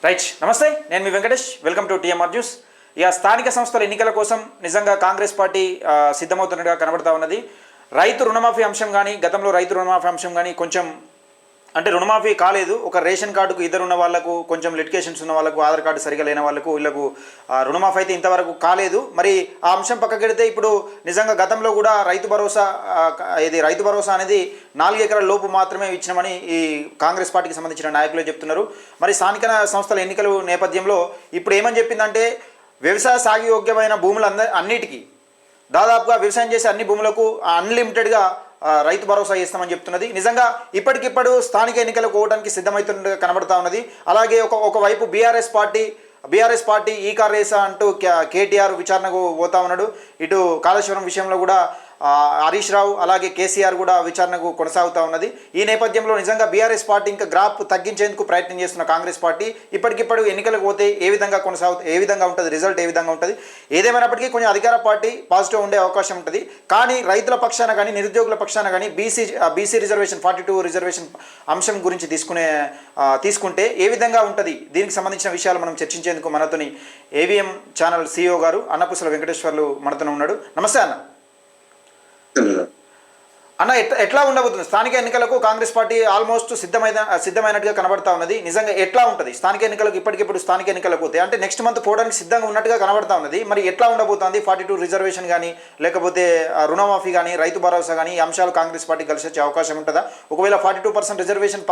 Right, నమస్తే. నేను మీ Venkatesh. Welcome to TMR news. ఇక స్థానిక సంస్థల ఎన్నికల కోసం నిజంగా కాంగ్రెస్ పార్టీ సిద్ధమవుతున్నట్టుగా కనబడతా ఉన్నది. రైతు రుణమాఫీ అంశం కానీ, గతంలో రైతు రుణమాఫీ అంశం కానీ కొంచెం అంటే రుణమాఫీ కాలేదు. ఒక రేషన్ కార్డుకు ఇద్దరు ఉన్న వాళ్ళకు, కొంచెం లిటికేషన్స్ ఉన్న వాళ్ళకు, ఆధార్ కార్డు సరిగా లేని వాళ్ళకు, వీళ్ళకు రుణమాఫీ అయితే ఇంతవరకు కాలేదు. మరి ఆ అంశం పక్కకెడితే ఇప్పుడు నిజంగా గతంలో కూడా రైతు భరోసా అనేది 4 ఎకరాల లోపు మాత్రమే ఇచ్చినామని ఈ కాంగ్రెస్ పార్టీకి సంబంధించిన నాయకులే చెప్తున్నారు. మరి స్థానిక సంస్థల ఎన్నికల నేపథ్యంలో ఇప్పుడు ఏమని చెప్పిందంటే, వ్యవసాయ సాగుయోగ్యమైన అన్నిటికీ దాదాపుగా వ్యవసాయం చేసే అన్ని భూములకు అన్లిమిటెడ్గా రైతు భరోసా ఇస్తామని చెప్తున్నది. నిజంగా ఇప్పటికిప్పుడు స్థానిక ఎన్నికలకు పోవడానికి సిద్ధమవుతున్నట్టుగా కనబడతా ఉన్నది. అలాగే ఒకవైపు బీఆర్ఎస్ పార్టీ ఈ కార్ రేసా అంటూ కేటీఆర్ విచారణకు పోతా ఉన్నాడు. ఇటు కాళేశ్వరం విషయంలో కూడా హరీష్ రావు అలాగే కేసీఆర్ కూడా విచారణకు కొనసాగుతూ ఉన్నది. ఈ నేపథ్యంలో నిజంగా బీఆర్ఎస్ పార్టీ ఇంకా గ్రాఫ్ తగ్గించేందుకు ప్రయత్నం చేస్తున్న కాంగ్రెస్ పార్టీ ఇప్పటికిప్పుడు ఎన్నికలకు పోతే ఏ విధంగా ఉంటుంది, రిజల్ట్ ఏ విధంగా ఉంటుంది. ఏదేమైనప్పటికీ కొంచెం అధికార పార్టీ పాజిటివ్ ఉండే అవకాశం ఉంటుంది. కానీ రైతుల పక్షాన కానీ, నిరుద్యోగుల పక్షాన కానీ బీసీ రిజర్వేషన్ 42 రిజర్వేషన్ అంశం గురించి తీసుకుంటే ఏ విధంగా ఉంటుంది, దీనికి సంబంధించిన విషయాలు మనం చర్చించేందుకు మనతోని ఏవిఎం ఛానల్ CEO గారు అన్నపూసల వెంకటేశ్వర్లు మనతో ఉన్నాడు. నమస్తే అన్న. అన్న, ఎట్లా ఉండబోతుంది స్థానిక ఎన్నికలకు? కాంగ్రెస్ పార్టీ ఆల్మోస్ట్ సిద్ధమైనట్టుగా కనబడతా ఉన్నది. నిజంగా ఎట్లా ఉంటుంది స్థానిక ఎన్నికలకు? ఇప్పటికిప్పుడు స్థానిక ఎన్నికలకు పోతే అంటే నెక్స్ట్ మంత్ పోవడానికి సిద్ధంగా ఉన్నట్టుగా కనబడతా ఉన్నది. మరి ఎట్లా ఉండబోతుంది? 42 రిజర్వేషన్ కానీ, లేకపోతే రుణమాఫీ కానీ, రైతు భరోసా కానీ, ఈ అంశాలు కాంగ్రెస్ పార్టీ కలిసి వచ్చే అవకాశం ఉంటుందా? ఒకవేళ 42% రిజర్వేషన్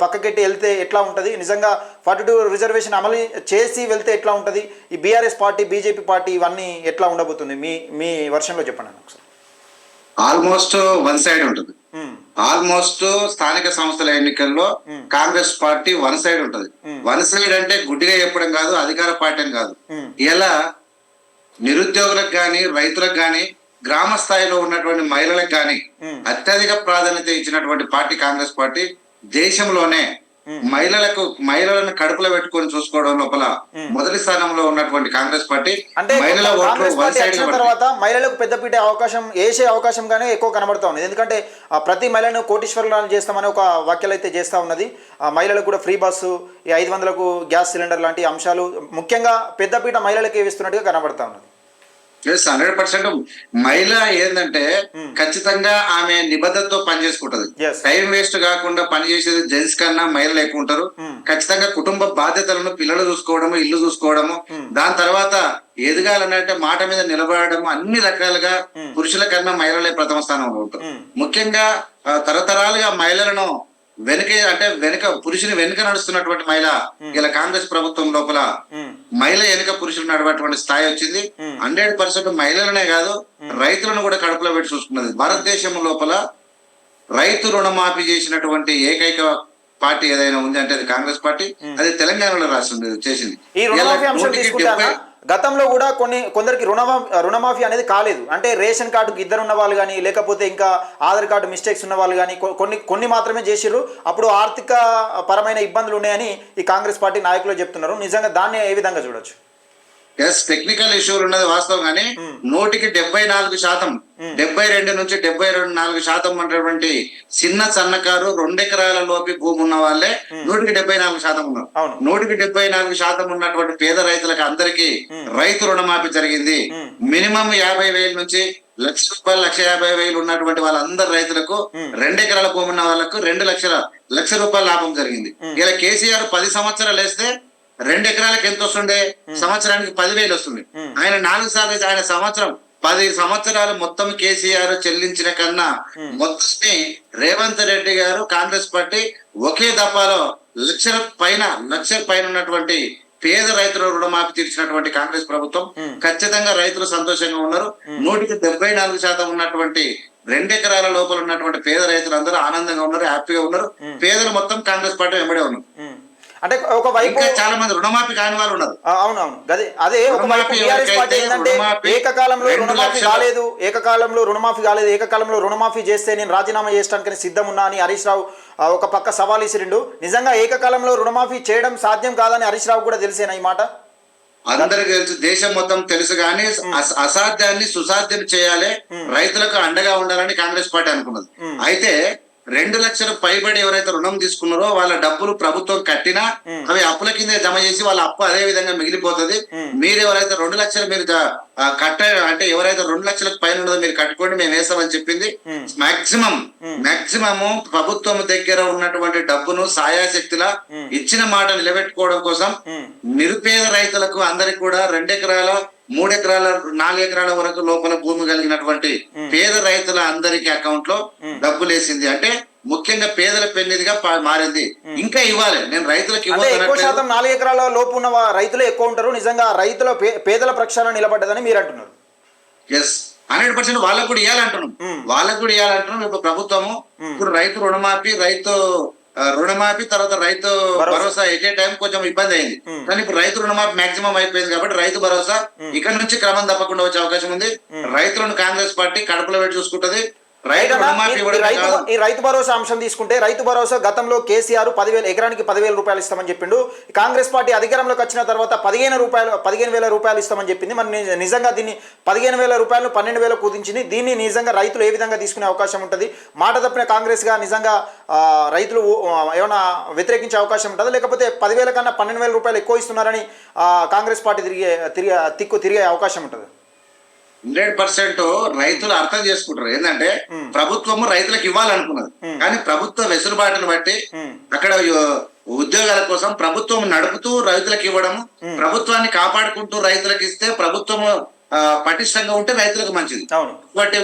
పక్కకెట్టి వెళ్తే ఎట్లా ఉంటుంది? నిజంగా 42 రిజర్వేషన్ అమలు చేసి వెళ్తే ఎట్లా ఉంటుంది? ఈ బీఆర్ఎస్ పార్టీ, బీజేపీ పార్టీ ఇవన్నీ ఎట్లా ఉండబోతుంది? మీ వర్షంలో చెప్పండి ఒకసారి. ఆల్మోస్ట్ వన్ సైడ్ ఉంటుంది. ఆల్మోస్ట్ స్థానిక సంస్థల ఎన్నికల్లో కాంగ్రెస్ పార్టీ వన్ సైడ్ ఉంటుంది. వన్ సైడ్ అంటే గుడ్డిగా చెప్పడం కాదు, అధికార పార్టీ అని కాదు. ఇలా నిరుద్యోగులకు గాని, రైతులకు గాని, గ్రామ స్థాయిలో ఉన్నటువంటి మహిళలకు గాని అత్యధిక ప్రాధాన్యత ఇచ్చినటువంటి పార్టీ కాంగ్రెస్ పార్టీ. దేశంలోనే మహిళలను కడుపులో పెట్టుకొని చూసుకోవడం లోపల మొదటి స్థానంలో ఉన్నటువంటి కాంగ్రెస్ పార్టీ. అంటే మహిళల ఓట్లు తర్వాత మహిళలకు పెద్దపీట వేసే అవకాశం గానే ఎక్కువ కనబడతా ఉన్నది. ఎందుకంటే ప్రతి మహిళను కోటీశ్వరులను చేస్తామని ఒక వ్యాఖ్యలు అయితే చేస్తా ఉన్నది. మహిళలకు కూడా ఫ్రీ బస్సు, ఈ 500కు గ్యాస్ సిలిండర్ లాంటి అంశాలు ముఖ్యంగా పెద్దపీట మహిళలకే వేస్తున్నట్టుగా కనబడతా ఉన్నది. 100% మహిళ ఏంటంటే ఖచ్చితంగా ఆమె నిబద్ధతతో పని చేసుకుంటది. టైం వేస్ట్ కాకుండా పని చేసేది జెంట్స్ కన్నా మహిళలు ఎక్కువ ఉంటారు. ఖచ్చితంగా కుటుంబ బాధ్యతలను, పిల్లలు చూసుకోవడము, ఇల్లు చూసుకోవడము, దాని తర్వాత ఎదగాలనంటే మాట మీద నిలబడము, అన్ని రకాలుగా పురుషుల కన్నా మహిళలే ప్రథమ స్థానంలో ఉంటారు. ముఖ్యంగా తరతరాలుగా మహిళలను పురుషుని వెనుక నడుస్తున్నటువంటి మహిళ ఇలా కాంగ్రెస్ ప్రభుత్వం లోపల మహిళ వెనుక పురుషులు నడవటువంటి స్థాయి వచ్చింది. 100% మహిళలనే కాదు, రైతులను కూడా కడుపులో పెట్టి చూసుకున్నది. భారతదేశం లోపల రైతు రుణమాఫీ చేసినటువంటి ఏకైక పార్టీ ఏదైనా ఉంది అంటే అది కాంగ్రెస్ పార్టీ. అది తెలంగాణలో రాష్ట్రం చేసింది. గతంలో కూడా కొందరికి రుణమాఫీ అనేది కాలేదు. అంటే రేషన్ కార్డుకి ఇద్దరు ఉన్న వాళ్ళు కానీ, లేకపోతే ఇంకా ఆధార్ కార్డు మిస్టేక్స్ ఉన్న వాళ్ళు కానీ కొన్ని మాత్రమే చేసిర్రు. అప్పుడు ఆర్థిక పరమైన ఇబ్బందులు ఉన్నాయని ఈ కాంగ్రెస్ పార్టీ నాయకులు చెప్తున్నారు. నిజంగా దాన్ని ఏ విధంగా చూడొచ్చు? టెక్నికల్ ఇష్యూలు ఉన్నది వాస్తవం, కానీ 100కి 74%, 72 నుంచి 74% ఉన్నటువంటి చిన్న సన్నకారు 2 ఎకరాల లోపి భూమి ఉన్న వాళ్ళే 100కి 74% ఉన్నారు. 100కి 74% ఉన్నటువంటి పేద రైతులకు అందరికీ రైతు రుణమాఫీ జరిగింది. మినిమం 50,000 నుంచి ₹1,00,000, ₹1,50,000 ఉన్నటువంటి వాళ్ళందరు రైతులకు 2 ఎకరాల భూమి ఉన్న వాళ్ళకు ₹2,00,000 లాభం జరిగింది. ఇలా కేసీఆర్ 10 సంవత్సరాలు వేస్తే 2 ఎకరాలకు ఎంత వస్తుండే? సంవత్సరానికి 10,000 వస్తుంది. ఆయన 4 సార్లు ఆయన 10 సంవత్సరాలు మొత్తం కేసీఆర్ చెల్లించిన కన్నా మొత్తం రేవంత్ రెడ్డి గారు కాంగ్రెస్ పార్టీ ఒకే దఫాలో లక్ష పైన ఉన్నటువంటి పేద రైతుల రుణమాఫీ తీర్చినటువంటి కాంగ్రెస్ ప్రభుత్వం. ఖచ్చితంగా రైతులు సంతోషంగా ఉన్నారు. 100కి 74% ఉన్నటువంటి 2 ఎకరాల లోపల ఉన్నటువంటి పేద రైతులు అందరూ ఆనందంగా ఉన్నారు, హ్యాపీగా ఉన్నారు. పేదలు మొత్తం కాంగ్రెస్ పార్టీ వెంబడే ఉన్నారు. అంటే ఒకవైపు చాలా మంది రుణమాఫీ కాని వాళ్ళు ఉన్నారు. అవునవును, అదే ఒకవైపు బీఆర్ఎస్ పార్టీ ఏంటంటే ఏకకాలంలో రుణమాఫీ కాలేదు, ఏకకాలంలో రుణమాఫీ చేస్తే నేను రాజీనామా చేయడానికి సిద్ధం ఉన్నా అని హరీష్ రావు ఒక పక్క సవాల్ ఇసిరిండు. నిజంగా ఏకకాలంలో రుణమాఫీ చేయడం సాధ్యం కాదని హరీష్ రావు కూడా తెలిసేనా ఈ మాట? అందరికి తెలుసు, దేశం మొత్తం తెలుసు. కానీ అసాధ్యాన్ని సుసాధ్యం చేయాలి, రైతులకు అండగా ఉండాలని కాంగ్రెస్ పార్టీ అనుకున్నది. అయితే 2 లక్షల పైబడి ఎవరైతే రుణం తీసుకున్నారో వాళ్ళ డబ్బులు ప్రభుత్వం కట్టినా అవి అప్పుల కింద జమ చేసి వాళ్ళ అప్పు అదే విధంగా మిగిలిపోతుంది. మీరు ఎవరైతే 2 లక్షలు మీరు కట్ట అంటే ఎవరైతే 2 లక్షలకు పైన ఉన్నదో మీరు కట్టుకోండి మేము వేస్తామని చెప్పింది. మాక్సిమం ప్రభుత్వం దగ్గర ఉన్నటువంటి డబ్బును సాయాశక్తిలా ఇచ్చిన మాట నిలబెట్టుకోవడం కోసం నిరుపేద రైతులకు అందరికి కూడా 2 ఎకరాల 3 ఎకరాల 4 ఎకరాల వరకు లోపల భూమి కలిగినటువంటి పేద రైతుల అందరికి అకౌంట్ లో డబ్బులు వేసింది. అంటే ముఖ్యంగా పేదల పెన్నిదిగా మారింది. ఇంకా ఇవ్వాలి, నేను రైతులకు ఎక్కువ శాతం 4 ఎకరాల లోపు ఉన్న రైతులే ఎక్కువ ఉంటారు. నిజంగా రైతుల పేదల ప్రక్షాళన నిలబడ్డదని మీరు అంటున్నారు. ఎస్ 100% వాళ్ళకు కూడా ఇవ్వాలంటున్నాం. ఇప్పుడు ప్రభుత్వము ఇప్పుడు రైతు రుణమాఫీ తర్వాత రైతు భరోసా ఎట్ టైం కొంచెం ఇబ్బంది అయింది. కానీ ఇప్పుడు రైతు రుణమాఫీ మాక్సిమం అయిపోయింది కాబట్టి రైతు భరోసా ఇక్కడ నుంచి క్రమం తప్పకుండా వచ్చే అవకాశం ఉంది. రైతులను కాంగ్రెస్ పార్టీ కడుపులో పెట్టి చూసుకుంటది. ఈ రైతు భరోసా అంశం తీసుకుంటే రైతు భరోసా గతంలో కేసీఆర్ 10,000 ఎకరానికి 10,000 రూపాయలు ఇస్తామని చెప్పిండు. కాంగ్రెస్ పార్టీ అధికారంలోకి వచ్చిన తర్వాత 15,000 రూపాయలు ఇస్తామని చెప్పింది. మరి నిజంగా దీన్ని 15,000 రూపాయలు 12,000 కుదించింది. దీన్ని నిజంగా రైతులు ఏ విధంగా తీసుకునే అవకాశం ఉంటుంది? మాట తప్పిన కాంగ్రెస్ గా నిజంగా రైతులు ఏమైనా వ్యతిరేకించే అవకాశం ఉంటుందా? లేకపోతే 10,000 కన్నా 12,000 రూపాయలు ఎక్కువ ఇస్తున్నారని కాంగ్రెస్ పార్టీ తిరిగే అవకాశం ఉంటుంది? 100% రైతులు అర్థం చేసుకుంటారు. ఏంటంటే ప్రభుత్వము రైతులకు ఇవ్వాలనుకున్నది, కానీ ప్రభుత్వ వెసులుబాటును బట్టి అక్కడ ఉద్యోగాల కోసం ప్రభుత్వం నడుపుతూ రైతులకు ఇవ్వడము, ప్రభుత్వాన్ని కాపాడుకుంటూ రైతులకు ఇస్తే ప్రభుత్వము పటిష్టంగా ఉంటే రైతులకు మంచిది. కాబట్టి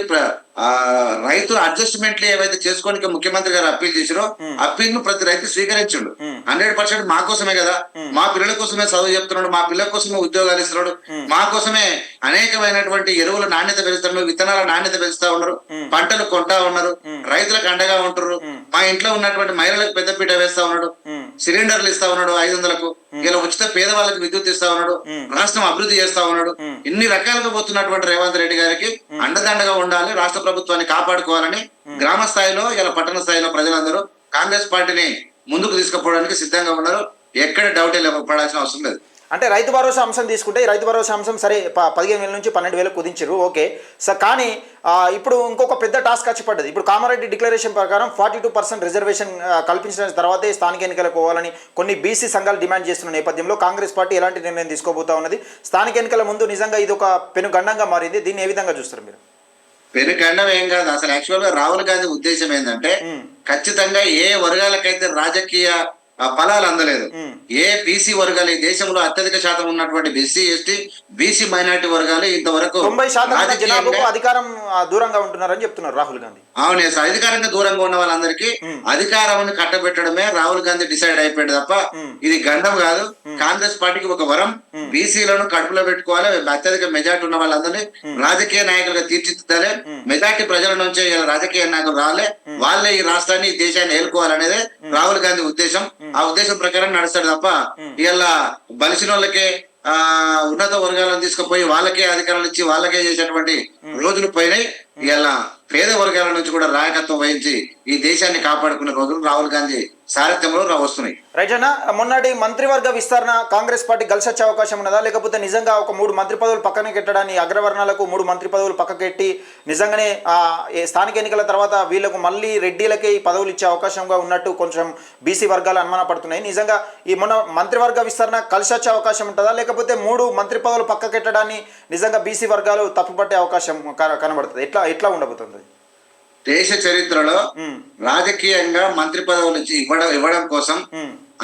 రైతులు అడ్జస్ట్మెంట్లు ఏవైతే చేసుకోనికి ముఖ్యమంత్రి గారు అప్పీల్ చేసిరో అప్పీల్ ను ప్రతి రైతు స్వీకరించాడు. 100% మా కోసమే కదా, మా పిల్లల కోసమే చదువు చెప్తున్నాడు, మా పిల్లల కోసమే ఉద్యోగాలు ఇస్తున్నాడు, మా కోసమే అనేకమైనటువంటి ఎరువుల నాణ్యత పెంచుతున్నారు, విత్తనాల నాణ్యత పెంచుతా ఉన్నారు, పంటలు కొంటా ఉన్నారు, రైతులకు అండగా ఉంటారు. మా ఇంట్లో ఉన్నటువంటి మహిళలకు పెద్దపీట వేస్తా ఉన్నాడు, సిలిండర్లు ఇస్తా ఉన్నాడు 500కు, ఇలా ఉచిత పేదవాళ్ళకి విద్యుత్ ఇస్తా ఉన్నాడు, రాష్ట్రం అభివృద్ధి చేస్తా ఉన్నాడు. ఇన్ని రకాలుగా పోతున్నటువంటి రేవంత్ రెడ్డి గారికి అండదండగా ఉండాలి, రాష్ట్ర ప్రభుత్వాన్ని కాపాడుకోవాలని గ్రామ స్థాయిలో ఇలా పట్టణ స్థాయిలో ప్రజలందరూ కాంగ్రెస్ పార్టీని ముందుకు తీసుకుపోవడానికి సిద్ధంగా ఉన్నారు. ఎక్కడ డౌట్ పడాల్సిన అవసరం లేదు. అంటే రైతు భరోసా అంశం తీసుకుంటే రైతు భరోసా అంశం సరే 15,000 నుంచి 12,000 కుదించారు, ఓకే సార్. కానీ ఇప్పుడు ఇంకొక పెద్ద టాస్క్ వచ్చి పడ్డది. ఇప్పుడు కామారెడ్డి డిక్లరేషన్ ప్రకారం 42% రిజర్వేషన్ కల్పించిన తర్వాతే స్థానిక ఎన్నికలకు పోవాలని కొన్ని బీసీ సంఘాలు డిమాండ్ చేస్తున్న నేపథ్యంలో కాంగ్రెస్ పార్టీ ఎలాంటి నిర్ణయం తీసుకోబోతా ఉన్నది? స్థానిక ఎన్నికల ముందు నిజంగా ఇది ఒక పెనుగండంగా మారింది. దీన్ని ఏ విధంగా చూస్తారు మీరు? పెనుగండం ఏం కాదు. అసలు యాక్చువల్ గా రాహుల్ గాంధీ ఉద్దేశం ఏంటంటే ఖచ్చితంగా ఏ వర్గాలకైతే రాజకీయ ఫలాలు అందలేదు, ఏ బీసీ వర్గాలు ఈ దేశంలో అత్యధిక శాతం ఉన్నటువంటి బీసీ ఎస్టీ బీసీ మైనారిటీ వర్గాలు ఇంతవరకు 90% అధికారం దూరంగా ఉంటున్నారని చెప్తున్నారు రాహుల్ గాంధీ. అవునే సార్, అధికారంగా దూరంగా ఉన్న వాళ్ళందరికీ అధికారం కట్టబెట్టడమే రాహుల్ గాంధీ డిసైడ్ అయిపోయాడు తప్ప ఇది గండం కాదు. కాంగ్రెస్ పార్టీకి ఒక వరం, బీసీలను కడుపులో పెట్టుకోవాలి, అత్యధిక మెజార్టీ ఉన్న వాళ్ళందరినీ రాజకీయ నాయకులుగా తీర్చిదిద్దాలి, మెజార్టీ ప్రజల నుంచే రాజకీయ నాయకులు రాలే, వాళ్ళే ఈ రాష్ట్రాన్ని ఈ దేశాన్ని ఏలుకోవాలనేదే రాహుల్ గాంధీ ఉద్దేశం. ఆ ఉద్దేశం ప్రకారం నడుస్తాడు తప్ప ఇలా బలిసిన వాళ్ళకే ఉన్నత వర్గాలను తీసుకుపోయి వాళ్ళకే అధికారాలు ఇచ్చి వాళ్ళకే చేసేటువంటి రోజులు పోయినాయి. ఇలా పేద వర్గాల నుంచి కూడా నాయకత్వం వహించి ఈ దేశాన్ని కాపాడుకునే రోజులు రాహుల్ గాంధీ సారథ్యంలో వస్తున్నాయి. రైట్ అన్న, మొన్నటి మంత్రివర్గ విస్తరణ కాంగ్రెస్ పార్టీ కలిసొచ్చే అవకాశం ఉన్నదా? లేకపోతే నిజంగా ఒక 3 మంత్రి పదవులు పక్కన పెట్టడాన్ని, అగ్రవర్ణాలకు 3 మంత్రి పదవులు పక్కకెట్టి నిజంగానే స్థానిక ఎన్నికల తర్వాత వీళ్ళకు మళ్ళీ రెడ్డిలకే ఈ పదవులు ఇచ్చే అవకాశంగా ఉన్నట్టు కొంచెం బీసీ వర్గాలు అనుమానపడుతున్నాయి. నిజంగా ఈ మొన్న మంత్రివర్గ విస్తరణ కలిసొచ్చే అవకాశం ఉంటుందా? లేకపోతే 3 మంత్రి పదవులు పక్కకెట్టడాన్ని నిజంగా బీసీ వర్గాలు తప్పుపట్టే అవకాశం కనబడుతుంది? ఎట్లా ఉండబోతుంది? దేశ చరిత్రలో రాజకీయంగా మంత్రి పదవులు ఇవ్వడం కోసం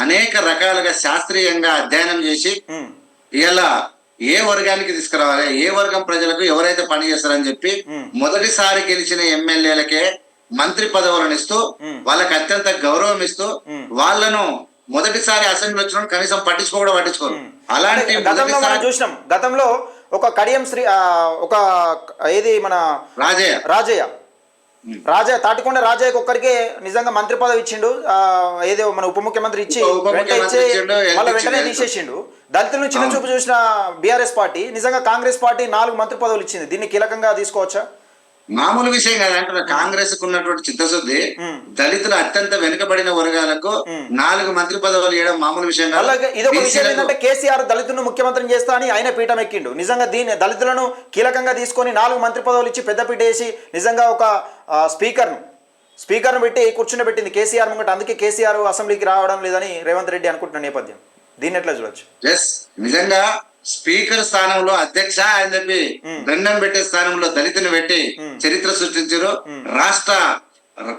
అనేక రకాలుగా శాస్త్రీయంగా అధ్యయనం చేసి ఇలా ఏ వర్గానికి తీసుకురావాలి, ఏ వర్గం ప్రజలకు ఎవరైతే పని చేస్తారని చెప్పి మొదటిసారి గెలిచిన ఎమ్మెల్యేలకే మంత్రి పదవులను ఇస్తూ వాళ్ళకి అత్యంత గౌరవం ఇస్తూ వాళ్ళను మొదటిసారి అసెంబ్లీ వచ్చిన కనీసం పట్టించుకోరు. అలాంటి చూసినాం గతంలో ఒక కడియం శ్రీ ఒక ఏది మన రాజయ్య తాటికొండ రాజయ్యకి ఒక్కరికే నిజంగా మంత్రి పదవి ఇచ్చిండు. ఏదో మన ఉప ముఖ్యమంత్రి ఇచ్చి వెంటనే తీసేసిండు. దళితులను చిన్న చూపు చూసిన బీఆర్ఎస్ పార్టీ నిజంగా కాంగ్రెస్ పార్టీ 4 మంత్రి పదవులు ఇచ్చింది. దీన్ని కీలకంగా తీసుకోవచ్చా? మామూలు విషయం కాదంటే కాంగ్రెస్ కు ఉన్నటువంటి చిత్తశుద్ధి దళితులు అత్యంత వెనుకబడిన వర్గాలకు 4 మంత్రి పదవులు ఇవ్వడం మామూలు విషయం కాదు. ఇది ఒక విషయం ఏంటంటే కేసీఆర్ దళితులను ముఖ్యమంత్రిని చేస్తా అని ఆయన పీఠం ఎక్కిండు. నిజంగా దీన్ని దళితులను కీలకంగా తీసుకొని 4 మంత్రి పదవులు ఇచ్చి పెద్ద పీట వేసి నిజంగా ఒక స్పీకర్ను స్పీకర్ను పెట్టి కూర్చుండబెట్టింది కేసీఆర్ ముంగట. అందుకే కేసీఆర్ అసెంబ్లీకి రావడం లేదని రేవంత్ రెడ్డి అనుకుంటున్న నేపథ్యం. దీన్ని ఎట్లా చూడొచ్చు? ఎస్, నిజంగా స్పీకర్ స్థానంలో అధ్యక్ష అని చెప్పి దండం పెట్టే స్థానంలో దళితుని పెట్టి చరిత్ర సృష్టించారు. రాష్ట్ర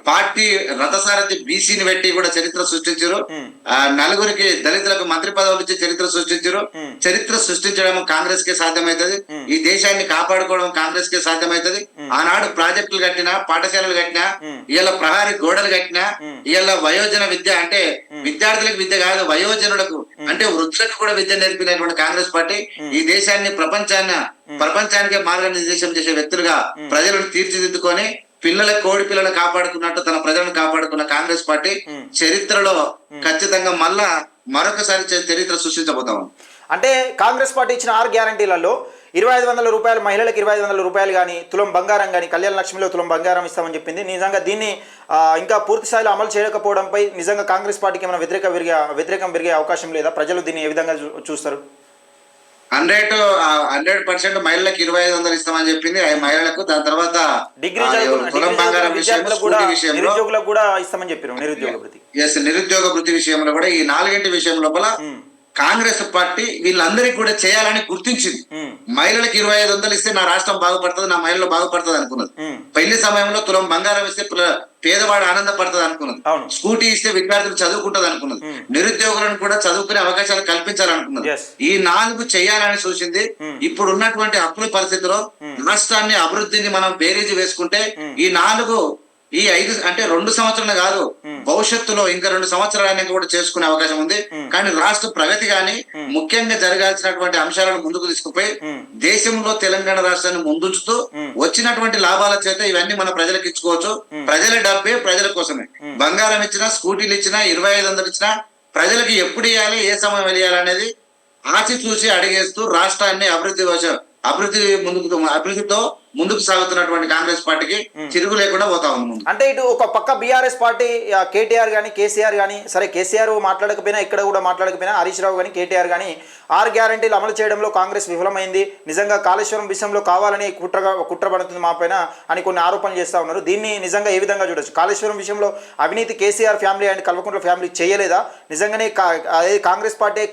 పార్టీ రథసారథి బీసీని పెట్టి కూడా చరిత్ర సృష్టించారు. నలుగురికి దళితులకు మంత్రి పదవులు ఇచ్చి చరిత్ర సృష్టించారు. చరిత్ర సృష్టించడం కాంగ్రెస్ కే సాధ్యమవుతుంది. ఈ దేశాన్ని కాపాడుకోవడం కాంగ్రెస్ కే సాధ్యమవుతుంది. ఆనాడు ప్రాజెక్టులు కట్టినా, పాఠశాలలు కట్టినా, ఇవాళ ప్రహారీ గోడలు కట్టినా, ఇవాళ వయోజన విద్య అంటే విద్యార్థులకు విద్య కాదు, వయోజనులకు అంటే వృద్ధులకు కూడా విద్య నేర్పినటువంటి కాంగ్రెస్ పార్టీ ఈ దేశాన్ని ప్రపంచానికే మార్గనిర్దేశం చేసే వ్యక్తులుగా ప్రజలను తీర్చిదిద్దుకొని కోడి పిల్లలు కాపాడుకున్నట్టు తన ప్రజలను కాపాడుకున్న కాంగ్రెస్ పార్టీ చరిత్రలో ఖచ్చితంగా మరొకసారి చరిత్ర సృష్టించబోతాం. అంటే కాంగ్రెస్ పార్టీ ఇచ్చిన 6 గ్యారంటీలలో 2500 రూపాయలు మహిళలకు 2500 రూపాయలు కానీ, తులం బంగారం కానీ, కళ్యాణ లక్ష్మిలో తులం బంగారం ఇస్తామని చెప్పింది. నిజంగా దీన్ని ఇంకా పూర్తి స్థాయిలో అమలు చేయకపోవడంపై నిజంగా కాంగ్రెస్ పార్టీకి ఏమైనా వ్యతిరేకం పెరిగే అవకాశం లేదా? ప్రజలు దీన్ని ఏ విధంగా చూస్తారు? 100% మహిళలకు 2500 ఇస్తామని చెప్పింది. ఆ మహిళలకు దాని తర్వాత డిగ్రీ నిరుద్యోగులకు కూడా ఇస్తామని చెప్పారు. నిరుద్యోగ వృత్తి విషయంలో కూడా ఈ 4 విషయం లోపల కాంగ్రెస్ పార్టీ వీళ్ళందరికీ కూడా చేయాలని గుర్తించింది. మహిళలకు 2500 ఇస్తే నా రాష్ట్రం బాగుపడుతుంది, నా మహిళలు బాగుపడుతుంది అనుకున్నది. పెళ్లి సమయంలో తులం బంగారం ఇస్తే పేదవాడు ఆనందపడుతుంది అనుకున్నది. స్కూటీ ఇస్తే విద్యార్థులు చదువుకుంటది అనుకున్నది. నిరుద్యోగులను కూడా చదువుకునే అవకాశాలు కల్పించాలనుకున్నది. ఈ 4 చేయాలని చూసింది. ఇప్పుడు ఉన్నటువంటి అప్పుల పరిస్థితిలో రాష్ట్రాన్ని అభివృద్ధిని మనం బేరీజు వేసుకుంటే ఈ 5 అంటే 2 సంవత్సరాలు కాదు, భవిష్యత్తులో ఇంకా 2 సంవత్సరాలైనా కూడా చేసుకునే అవకాశం ఉంది. కానీ రాష్ట్ర ప్రగతి గాని ముఖ్యంగా జరగాల్సినటువంటి అంశాలను ముందుకు తీసుకుపోయి దేశంలో తెలంగాణ రాష్ట్రాన్ని ముందుంచుతూ వచ్చినటువంటి లాభాల చేత ఇవన్నీ మన ప్రజలకు ఇచ్చుకోవచ్చు. ప్రజల డబ్బే ప్రజల కోసమే. బంగారం ఇచ్చినా, స్కూటీలు ఇచ్చినా, 2500 ఇచ్చినా ప్రజలకు ఎప్పుడు ఇవ్వాలి, ఏ సమయం వెళ్ళాలి అనేది ఆచి చూసి అడిగేస్తూ రాష్ట్రాన్ని అభివృద్ధితో ముందుకు సాగుతున్నటువంటి కాంగ్రెస్ పార్టీకి చిరుగు లేకుండా పోతా ఉంది. అంటే ఇటు ఒక పక్క బీఆర్ఎస్ పార్టీ కేటీఆర్ గానీ, కేసీఆర్ గానీ, సరే కేసీఆర్ మాట్లాడకపోయినా, ఇక్కడ కూడా మాట్లాడకపోయినా హరీష్ రావు గానీ, కేటీఆర్ గానీ 6 గ్యారంటీలు అమలు చేయడంలో కాంగ్రెస్ విఫలమైంది, నిజంగా కాళేశ్వరం విషయంలో కావాలని కుట్ర పడుతుంది మా పైన అని కొన్ని ఆరోపణలు చేస్తూ ఉన్నారు. దీన్ని నిజంగా ఏ విధంగా చూడొచ్చు? కాళేశ్వరం విషయంలో అవినీతి KCR family and Kalvakuntla family చేయలేదా? నిజంగానే కాంగ్రెస్ పార్టీ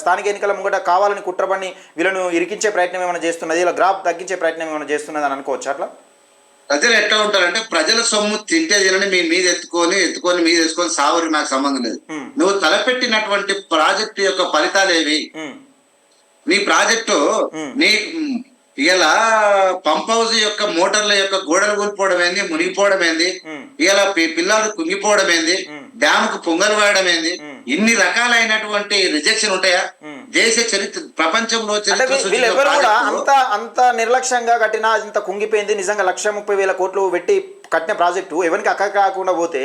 స్థానిక ఎన్నికల ముంగట కావాలని కుట్రబడి వీళ్ళను ఇరికించే ప్రయత్నం ఏమైనా చేస్తున్నది, ఇలా గ్రాఫ్ తగ్గించే ప్రయత్నం ఏమైనా చేస్తున్నది అని అనుకోవచ్చు? అట్లా ప్రజలు ఎట్లా ఉంటారంటే, ప్రజల సొమ్ము తింటే తినని మీద ఎత్తుకొని మీద వేసుకొని సావరి నాకు సంబంధం లేదు. నువ్వు తలపెట్టినటువంటి ప్రాజెక్టు యొక్క ఫలితాలు ఏవి? నీ ప్రాజెక్టు ఇలా పంప్ హౌస్ యొక్క మోటార్ల యొక్క గోడలు కూలిపోవడం ఏంది, మునిగిపోవడం ఏంది, ఇలా పిల్లలు కుంగిపోవడం ఏంది, డ్యామ్ కు పొంగలు వేయడం ఏంది, ఇన్ని రకాలైనటువంటి రిజెక్షన్ ఉంటాయా దేశ చరిత్ర ప్రపంచంలో? వీళ్ళెవరు కూడా అంత నిర్లక్ష్యంగా కట్టినా ఇంత కుంగిపోయింది. నిజంగా 1,30,000 కోట్లు పెట్టి కట్టిన ప్రాజెక్టు ఎవరికి అక్క కాకుండా పోతే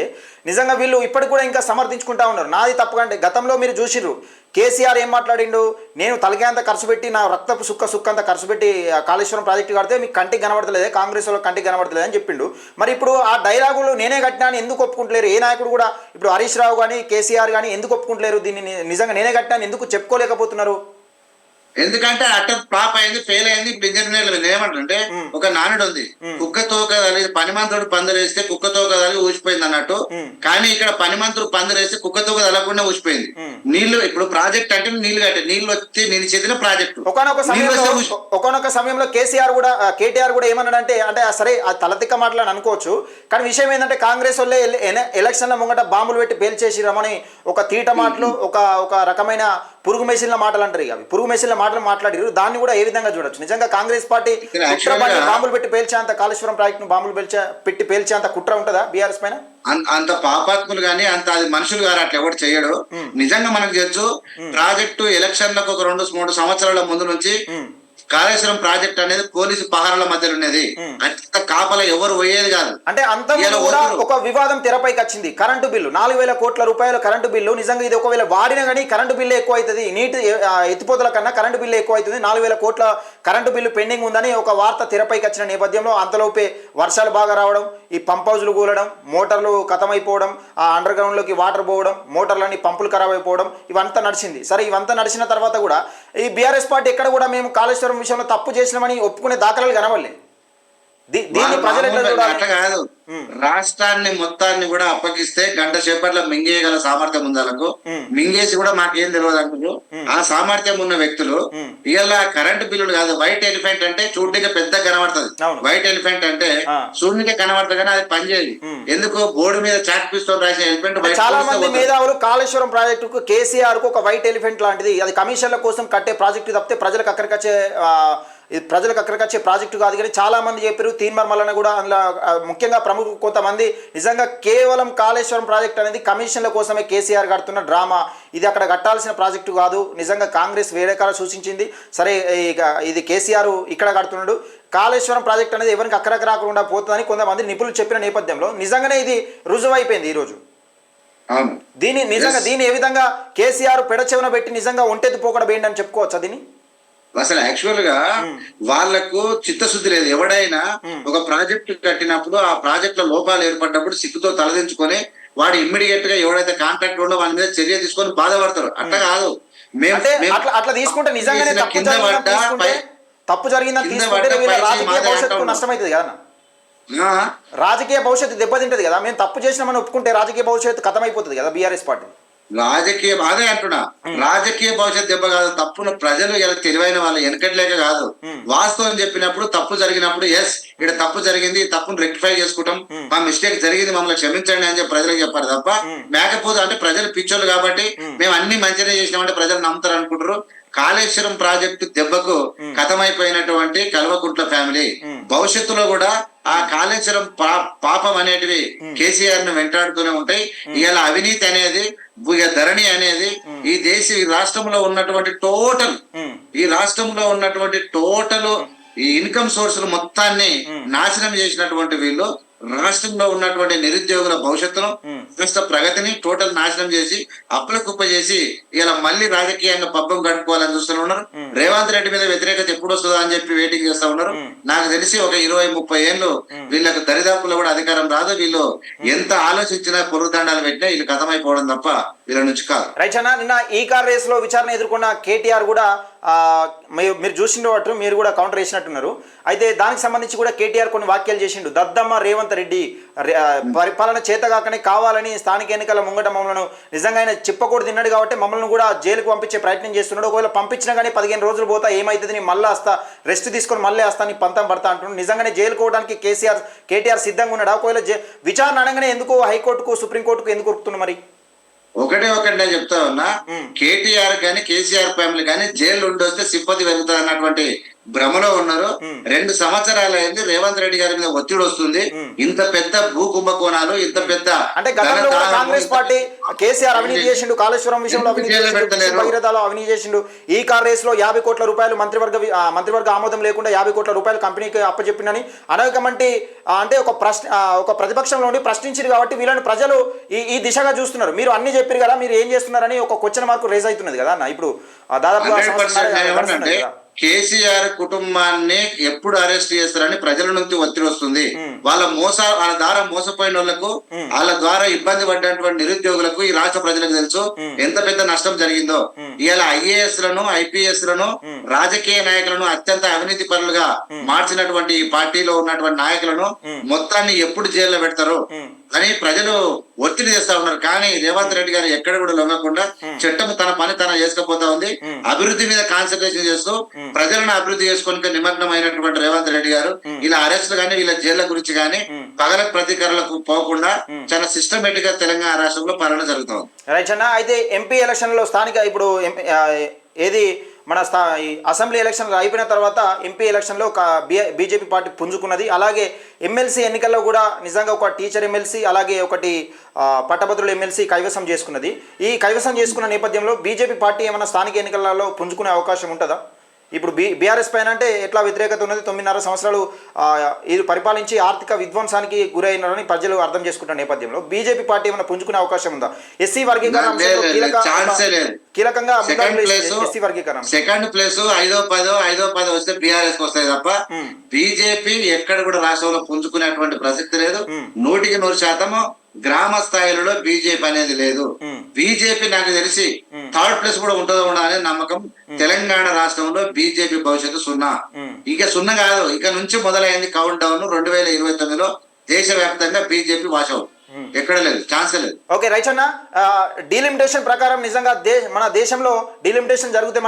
నిజంగా వీళ్ళు ఇప్పటికి కూడా ఇంకా సమర్థించుకుంటా ఉన్నారు. నాది తప్పకంటే గతంలో మీరు చూసిర్రు కేసీఆర్ ఏం మాట్లాడిండు, నేను తలకాయంత ఖర్చు పెట్టి నా రక్తపు సుక్క అంత ఖర్చు పెట్టి కాళేశ్వరం ప్రాజెక్టు కడితే మీకు కంటికి కనబడతలేదే, కాంగ్రెస్ వాళ్ళకి కంటికి కనబడతలేదు అని చెప్పిండు. మరి ఇప్పుడు ఆ డైలాగులు నేనే కట్టినా అని ఎందుకు ఒప్పుకుంటలేరు? ఏ నాయకుడు కూడా ఇప్పుడు హరీష్ రావు కానీ, కేసీఆర్ కానీ ఎందుకు ఒప్పుకుంటలేరు? దీన్ని నిజంగా నేనే కట్టినా ఎందుకు చెప్పుకోలేకపోతున్నారు? ఎందుకంటే అటర్ ఫ్లాప్ అయింది, ఫెయిల్ అయింది. ఇప్పుడు ఇంజనీర్లు ఏమంటుంటే ఒక నానుడు ఉంది, కుక్క తోకదాలి పనిమంతుడు పందిరేస్తే కుక్క తోకదాలి ఊసిపోయింది అన్నట్టు. కానీ ఇక్కడ పనిమంతుడు పందిరేస్తే కుక్క తోక తలకుండా ఊసిపోయింది. నీళ్లు ఇప్పుడు ప్రాజెక్ట్ అంటే నీళ్లు కట్టే నీళ్లు వచ్చి నేను చేసిన ప్రాజెక్టు. ఒకనొక సమయంలో కేటీఆర్ కూడా ఏమన్నాడంటే, అంటే సరే ఆ తలతిక్క మాటలని అనుకోవచ్చు, కానీ విషయం ఏంటంటే కాంగ్రెస్ వాళ్ళే ఎలక్షన్ల ముంగట బాంబులు పెట్టి పేల్చేసి రమని ఒక తీట మాటలు, ఒక రకమైన పురుగు మెషిన్ల మాటలు అంటారు. ఇక పురుగు మెషిన్ల మాటలు మాట్లాడారు. దాన్ని కూడా ఏ విధంగా చూడొచ్చు? నిజంగా కాంగ్రెస్ పార్టీ బాంబులు పెట్టి పేల్చేంత, కాళేశ్వరం ప్రాజెక్టును బాంబులు పెట్టి పేల్చేంత కుట్ర ఉంటుందా బీఆర్ఎస్ పైన? అంత పాపాత్ములు గానీ అంత అది మనుషులు గారు అట్లా ఎవరు చేయడు. నిజంగా మనకు తెలుసు, ప్రాజెక్టు ఎలక్షన్లకు ఒక 2-3 సంవత్సరాల ముందు నుంచి కాళేశ్వరం ప్రాజెక్ట్ అనేది పోలీసు పహారాల మధ్యలో ఉన్నది. అంత కాపలా ఎవరు పోయేది కాదు. అంటే అంత కూడా ఒక వివాదం తెరపైకి వచ్చింది. కరెంటు బిల్లు 4,000 కోట్ల రూపాయల కరెంటు బిల్లు. నిజంగా ఇది ఒకవేళ వాడినా కానీ కరెంటు బిల్లు ఎక్కువ అవుతుంది, నీటి ఎత్తిపోతల కన్నా కరెంటు బిల్లు ఎక్కువ అవుతుంది, 4,000 కోట్ల కరెంటు బిల్లు పెండింగ్ ఉందని ఒక వార్త తెరపైకి వచ్చిన నేపథ్యంలో అంతలోపే వర్షాలు బాగా రావడం, ఈ పంప్ హౌజ్లు కూలడం, మోటార్లు ఖతమైపోవడం, ఆ అండర్ గ్రౌండ్ లోకి వాటర్ పోవడం, మోటార్లని పంపులు ఖరాబ్ అయిపోవడం, ఇవంతా నడిచింది. సరే, ఇవంతా నడిచిన తర్వాత కూడా ఈ బీఆర్ఎస్ పార్టీ ఎక్కడ కూడా మేము కాళేశ్వరం విషయంలో తప్పు చేసినామని ఒప్పుకునే దాఖలాలు కనవలే. దీన్ని ప్రజలు ఎట్లా చూడాలి? అట్లా కాదు, రాష్ట్రాన్ని మొత్తాన్ని కూడా అప్పగిస్తే గంట సేపట్లో మింగేయగల సామర్థ్యం ఉంది వాళ్ళకు. మింగేసి కూడా మాకేం తెలియదు అంటారు. ఆ సామర్థ్యం ఉన్న వ్యక్తులు ఇవాళ కరెంటు బిల్లులు కాదు, వైట్ ఎలిఫెంట్ అంటే చూడడానికి పెద్ద కనబడుతుంది. వైట్ ఎలిఫెంట్ అంటే చూడనికే కనబడుతుంది కానీ అది పనిచేయదు. ఎందుకు బోర్డు మీద చాక్ పీస్ తో రాసిన ఎలిఫెంట్. చాలా మంది మేధావులు కాళేశ్వరం ప్రాజెక్టుకు కేసీఆర్ కు ఒక వైట్ ఎలిఫెంట్ లాంటిది, అది కమిషన్ల కోసం కట్టే ప్రాజెక్టు తప్పితే ప్రజలకు అక్కడికి వచ్చే ప్రాజెక్టు కాదు కానీ చాలా మంది చెప్పారు. తీన్మార్ మల్లన్న కూడా అందులో ముఖ్యంగా ప్రముఖ కొంతమంది నిజంగా కేవలం కాళేశ్వరం ప్రాజెక్ట్ అనేది కమిషన్ల కోసమే కేసీఆర్ కడుతున్న డ్రామా, ఇది అక్కడ కట్టాల్సిన ప్రాజెక్టు కాదు. నిజంగా కాంగ్రెస్ వేరే కాలం సూచించింది, సరే ఇది కేసీఆర్ ఇక్కడ కడుతున్నాడు, కాళేశ్వరం ప్రాజెక్ట్ అనేది ఎవరికి అక్కడికి రాకుండా పోతుందని కొంతమంది నిపుణులు చెప్పిన నేపథ్యంలో నిజంగానే ఇది రుజువు అయిపోయింది ఈరోజు. దీన్ని ఏ విధంగా కేసీఆర్ పెడచెవున పెట్టి నిజంగా ఒంటెత్తి పోకడ వేయండి అని చెప్పుకోవచ్చా దీన్ని? అసలు యాక్చువల్ గా వాళ్లకు చిత్తశుద్ధి లేదు. ఎవడైనా ఒక ప్రాజెక్టు కట్టినప్పుడు ఆ ప్రాజెక్ట్ లో లోపాలు ఏర్పడినప్పుడు సిగ్గుతో తలదించుకొని వాడు ఇమ్మీడియట్ గా ఎవడైతే కాంట్రాక్ట్ ఉండో వాళ్ళ మీద చర్య తీసుకొని బాధపడతారు. అట్లా కాదు, అట్లా తీసుకుంటే నిజంగానే తప్పు జరిగిందని తీసుకుంటే రాజకీయ భవిష్యత్తు నష్టమైతుంది కదా, రాజకీయ భవిష్యత్తు దెబ్బతింటది కదా. మేము తప్పు చేసినామని ఒప్పుకుంటే రాజకీయ భవిష్యత్తు ఖతమైపోతుంది కదా బీఆర్ఎస్ పార్టీ. అదే అంటున్నా, రాజకీయ భవిష్యత్ దెబ్బ కాదు, తప్పును ప్రజలు ఇలా తెలివైన వాళ్ళు వెనకట్లేక కాదు, వాస్తవం చెప్పినప్పుడు తప్పు జరిగినప్పుడు ఎస్ ఇక్కడ తప్పు జరిగింది, ఈ తప్పును రెక్టిఫై చేసుకుంటాం, మా మిస్టేక్ జరిగింది మమ్మల్ని క్షమించండి అని చెప్పి ప్రజలకు చెప్పారు తప్ప, మేకపోతే అంటే ప్రజలు పిచ్చోళ్ళు కాబట్టి మేము అన్ని మంచిగా చేసినామంటే ప్రజలు నమ్ముతారు అనుకుంటారు. కాళేశ్వరం ప్రాజెక్టు దెబ్బకు కథమైపోయినటువంటి కల్వకుంట్ల ఫ్యామిలీ భవిష్యత్తులో కూడా ఆ కాళేశ్వరం పాపం అనేటివి కేసీఆర్ ను వెంటాడుతూనే ఉంటాయి. ఇలా అవినీతి అనేది, ధరణి అనేది ఈ రాష్ట్రంలో ఉన్నటువంటి టోటల్ ఈ ఇన్కమ్ సోర్స్ మొత్తాన్ని నాశనం చేసినటువంటి వీళ్ళు రాష్ట్రంలో ఉన్నటువంటి నిరుద్యోగుల భవిష్యత్తును, రాష్ట్ర ప్రగతిని టోటల్ నాశనం చేసి అప్పుల కుప్ప చేసి ఇలా మళ్ళీ రాజకీయంగా పబ్బం కట్టుకోవాలని చూస్తూ ఉన్నారు. రేవంత్ రెడ్డి మీద వ్యతిరేకత ఎప్పుడు వస్తుందా అని చెప్పి వెయిటింగ్ చేస్తా ఉన్నారు. నాకు తెలిసి ఒక 20-30 ఏళ్ళు వీళ్ళకి దరిదాపుల్లో కూడా అధికారం రాదు. వీళ్ళు ఎంత ఆలోచించినా పొరుదండాలు పెట్టినా వీళ్ళు కథమైపోవడం తప్ప వీళ్ళ నుంచి కాదు. రైచన్న, నిన్న ఈ కార్ రేస్ లో విచారణ ఎదుర్కొన్న కేటీఆర్ కూడా మీరు చూసిండవచ్చు, మీరు కూడా కౌంటర్ వేసినట్టున్నారు. అయితే దానికి సంబంధించి కూడా కేటీఆర్ కొన్ని వ్యాఖ్యలు చేసిండు. దద్దమ్మ రేవంత్ రెడ్డి పరిపాలన చేతగాకనే కావాలని స్థానిక ఎన్నికల ముంగట మమ్మల్ని నిజంగా ఆయన చెప్పకూడదు తిన్నాడు కాబట్టి మమ్మల్ని కూడా జైలుకు పంపించే ప్రయత్నం చేస్తున్నాడు. ఒకవేళ పంపించినా కానీ 15 రోజులు పోతా ఏమవుతుంది, నీ మళ్ళీ వస్తా రెస్ట్ తీసుకొని మళ్ళీ వస్తా నీ పంతం పడతా అంటున్నాడు. నిజంగానే జైలు కోవడానికి కేటీఆర్ సిద్ధంగా ఉన్నాడు. ఒకవేళ విచారణ అనగానే ఎందుకు హైకోర్టుకు సుప్రీంకోర్టుకు ఎందుకు ఉరుకుతున్నాడు? మరి ఒకటే నేను చెప్తా ఉన్నా, కేటీఆర్ గాని కేసీఆర్ ఫ్యామిలీ గాని జైలు ఉండొస్తే సింపతి వెళ్తుంది అన్నటువంటి భ్రమలో ఉన్నారు. 2 సంవత్సరాలు అయింది, రేవంత్ రెడ్డి గారి మీద ఒత్తిడి వస్తుంది. ఇంత పెద్ద భూ కుంభకోణాలు, ఇంత పెద్ద అంటే కాంగ్రెస్ పార్టీ కేసీఆర్ అవినీతి చేసిండు, కాళేశ్వరం విషయంలో అవినీతి చేసిండు, ఈ కార్ రేస్ లో 50 కోట్ల రూపాయలు మంత్రివర్గ ఆమోదం లేకుండా 50 కోట్ల రూపాయలు కంపెనీకి అప్పచెప్పిందని అనేకమంటి అంటే ఒక ప్రతిపక్షంలో ఉండి ప్రశ్నించారు కాబట్టి వీళ్ళని ప్రజలు ఈ దిశగా చూస్తున్నారు. మీరు అన్ని చెప్పారు కదా, మీరు ఏం చేస్తున్నారని ఒక క్వశ్చన్ మార్కు రేజ్ అవుతున్నది కదా అన్న. ఇప్పుడు దాదాపు కేసీఆర్ కుటుంబాన్ని ఎప్పుడు అరెస్ట్ చేస్తారని ప్రజల నుంచి ఒత్తిడి వస్తుంది. వాళ్ళ ద్వారా మోసపోయిన వాళ్ళకు, వాళ్ళ ద్వారా ఇబ్బంది పడ్డటువంటి నిరుద్యోగులకు ఈ రాష్ట్ర ప్రజలకు తెలుసు ఎంత పెద్ద నష్టం జరిగిందో. ఇవాళ IAS లను IPS లను రాజకీయ నాయకులను అత్యంత అవినీతి పరులుగా మార్చినటువంటి ఈ పార్టీలో ఉన్నటువంటి నాయకులను మొత్తాన్ని ఎప్పుడు జైల్లో పెడతారు అని ప్రజలు ఒత్తిడి చేస్తా ఉన్నారు. కానీ రేవంత్ రెడ్డి గారు ఎక్కడ కూడా లొంగకుండా చట్టం తన పని తన చేసుకుపోతా ఉంది. అభివృద్ధి మీద కాన్సన్ట్రేషన్ చేస్తూ ప్రజలను అభివృద్ధి చేసుకొని నిమగ్నం అయినటువంటి రేవంత్ రెడ్డి గారు ఇలా అరెస్టులు కానీ వీళ్ళ జైళ్ల గురించి కానీ పగల ప్రతీకారాలకు పోకుండా చాలా సిస్టమేటిక్ గా తెలంగాణ రాష్ట్రంలో పాలన జరుగుతుంది. రైట్ అన్న, అయితే ఎంపీ ఎలక్షన్ లో స్థానిక ఇప్పుడు ఏది మన అసెంబ్లీ ఎలక్షన్లు అయిపోయిన తర్వాత ఎంపీ ఎలక్షన్లో బీజేపీ పార్టీ పుంజుకున్నది. అలాగే ఎమ్మెల్సీ ఎన్నికల్లో కూడా నిజంగా ఒక టీచర్ ఎమ్మెల్సీ అలాగే ఒకటి పట్టభద్రుల ఎమ్మెల్సీ కైవసం చేసుకున్నది. ఈ కైవసం చేసుకున్న నేపథ్యంలో బీజేపీ పార్టీ ఏమైనా స్థానిక ఎన్నికలలో పుంజుకునే అవకాశం ఉంటుందా? ఇప్పుడు బీఆర్ఎస్ పైన అంటే ఎట్లా వ్యతిరేకత ఉన్నది, 9.5 సంవత్సరాలు ఇది పరిపాలించి ఆర్థిక విధ్వంసానికి గురైనారని ప్రజలు అర్థం చేసుకుంటున్న నేపథ్యంలో బీజేపీ పార్టీ ఏమైనా పుంజుకునే అవకాశం ఉందా? ఎస్సీ వర్గీకరణ కీలకంగా సెకండ్ ప్లేస్ 5-10 వస్తే బీఆర్ఎస్ వస్తాయి తప్ప బీజేపీ ఎక్కడ కూడా రాష్ట్రంలో పుంజుకునేటువంటి ప్రసక్తి లేదు. 100% గ్రామ స్థాయిలో బీజేపీ అనేది లేదు. బీజేపీ నాకు తెలిసి థర్డ్ ప్లేస్ కూడా ఉంటుందో అనే నమ్మకం. తెలంగాణ రాష్ట్రంలో బీజేపీ భవిష్యత్తు సున్నా. ఇక సున్నా కాదు, ఇక నుంచి మొదలైంది కౌంట్ డౌన్. 2029లో దేశవ్యాప్తంగా బీజేపీ వాష్ అవుట్. ఎక్కడ లేదు, ఛాన్స్ లేదు. ఓకే రైట్ అన్న, డీలిమిటేషన్ ప్రకారం నిజంగా మన దేశంలో డీలిమిటేషన్ జరిగితే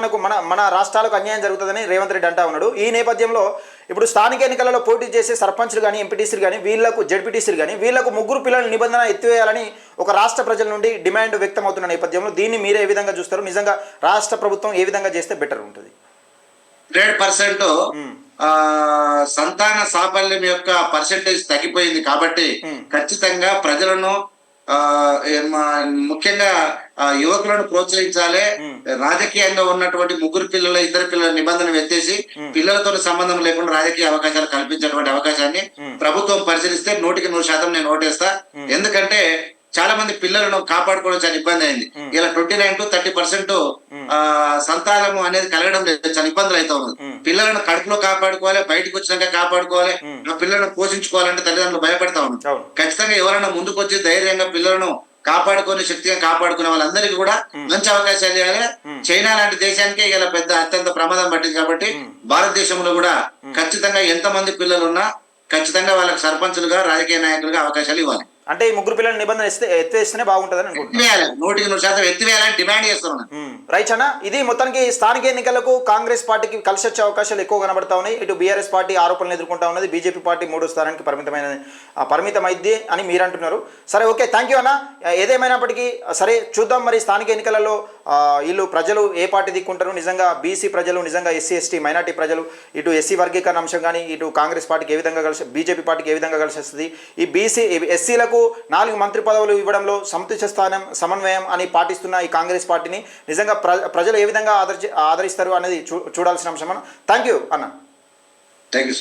మన రాష్ట్రాలకు అన్యాయం జరుగుతుందని రేవంత్ రెడ్డి అంటా ఉన్నాడు. ఈ నేపథ్యంలో ఇప్పుడు స్థానిక ఎన్నికలలో పోటీ చేసే సర్పంచ్లు కానీ ఎంపీటీసీలు కానీ వీళ్లకు జడ్పీటీసీలు కానీ వీళ్లకు 3 పిల్లల నిబంధన ఎత్తివేయాలని ఒక రాష్ట్ర ప్రజల నుండి డిమాండ్ వ్యక్తం అవుతున్న నేపథ్యంలో దీన్ని మీరే ఏ విధంగా చూస్తారు? నిజంగా రాష్ట్ర ప్రభుత్వం ఏ విధంగా చేస్తే బెటర్ ఉంటుంది? 100% సంతాన సాఫల్యం యొక్క పర్సెంటేజ్ తగ్గిపోయింది కాబట్టి ఖచ్చితంగా ప్రజలను ముఖ్యంగా యువకులను ప్రోత్సహించాలి. రాజకీయంగా ఉన్నటువంటి 3 పిల్లల 2 పిల్లల నిబంధన ఎత్తేసి పిల్లలతో సంబంధం లేకుండా రాజకీయ అవకాశాలు కల్పించేటువంటి అవకాశాన్ని ప్రభుత్వం పరిశీలిస్తే 100% నేను ఓటేస్తా. ఎందుకంటే చాలా మంది పిల్లలను కాపాడుకోవడం చాలా ఇబ్బంది అయింది. ఇలా 29 to 30% సంతానము అనేది కలగడం లేదు, చాలా ఇబ్బందులు అయితే ఉన్నది. పిల్లలను కడుపులో కాపాడుకోవాలి, బయటకు వచ్చినాక కాపాడుకోవాలి. ఆ పిల్లలను పోషించుకోవాలంటే తల్లిదండ్రులు భయపడతా ఉన్నారు. ఖచ్చితంగా ఎవరైనా ముందుకు వచ్చి ధైర్యంగా పిల్లలను కాపాడుకునే శక్తిగా కాపాడుకునే వాళ్ళందరికీ కూడా మంచి అవకాశాలు ఇవ్వాలి. చైనా లాంటి దేశానికే ఇలా పెద్ద అత్యంత ప్రమాదం పట్టింది కాబట్టి భారతదేశంలో కూడా ఖచ్చితంగా ఎంతమంది పిల్లలు ఉన్నా ఖచ్చితంగా వాళ్ళకి సర్పంచులుగా రాజకీయ నాయకులుగా అవకాశాలు ఇవ్వాలి. అంటే ఈ 3 పిల్లల నిబంధన ఎత్తేస్తేనే బాగుంటుందని అనుకుంటున్నాను. 100% ఎత్తివేయాలని డిమాండ్ చేస్తున్నాను. రైట్ అన్న, ఇది మొత్తానికి స్థానిక ఎన్నికలకు కాంగ్రెస్ పార్టీకి కలిసి వచ్చే అవకాశాలు ఎక్కువ కనబడతా ఉన్నాయి. ఇటు బీఆర్ఎస్ పార్టీ ఆరోపణలు ఎదుర్కొంటా ఉన్నది, బీజేపీ పార్టీ 3వ స్థానానికి పరిమితమైంది అని మీరు అంటున్నారు. సరే, ఓకే, థ్యాంక్ యూ అన్న. ఏదేమైనప్పటికీ సరే, చూద్దాం మరి స్థానిక ఎన్నికలలో వీళ్ళు ప్రజలు ఏ పార్టీ దిక్కుంటారు. నిజంగా బీసీ ప్రజలు, నిజంగా ఎస్సీ ఎస్టీ మైనార్టీ ప్రజలు, ఇటు ఎస్సీ వర్గీకరణ అంశం కానీ ఇటు కాంగ్రెస్ పార్టీకి ఏ విధంగా కలిసి, బీజేపీ పార్టీకి ఏ విధంగా కలిసి వస్తుంది, ఈ ఎస్సీలకు 4 మంత్రి పదవులు ఇవ్వడంలో సముచిత స్థానం సమన్వయం అని పాటిస్తున్న ఈ కాంగ్రెస్ పార్టీని నిజంగా ప్రజలు ఏ విధంగా ఆదరిస్తారు అనేది చూడాల్సిన అంశం. థ్యాంక్ యూ అన్న. Thank you.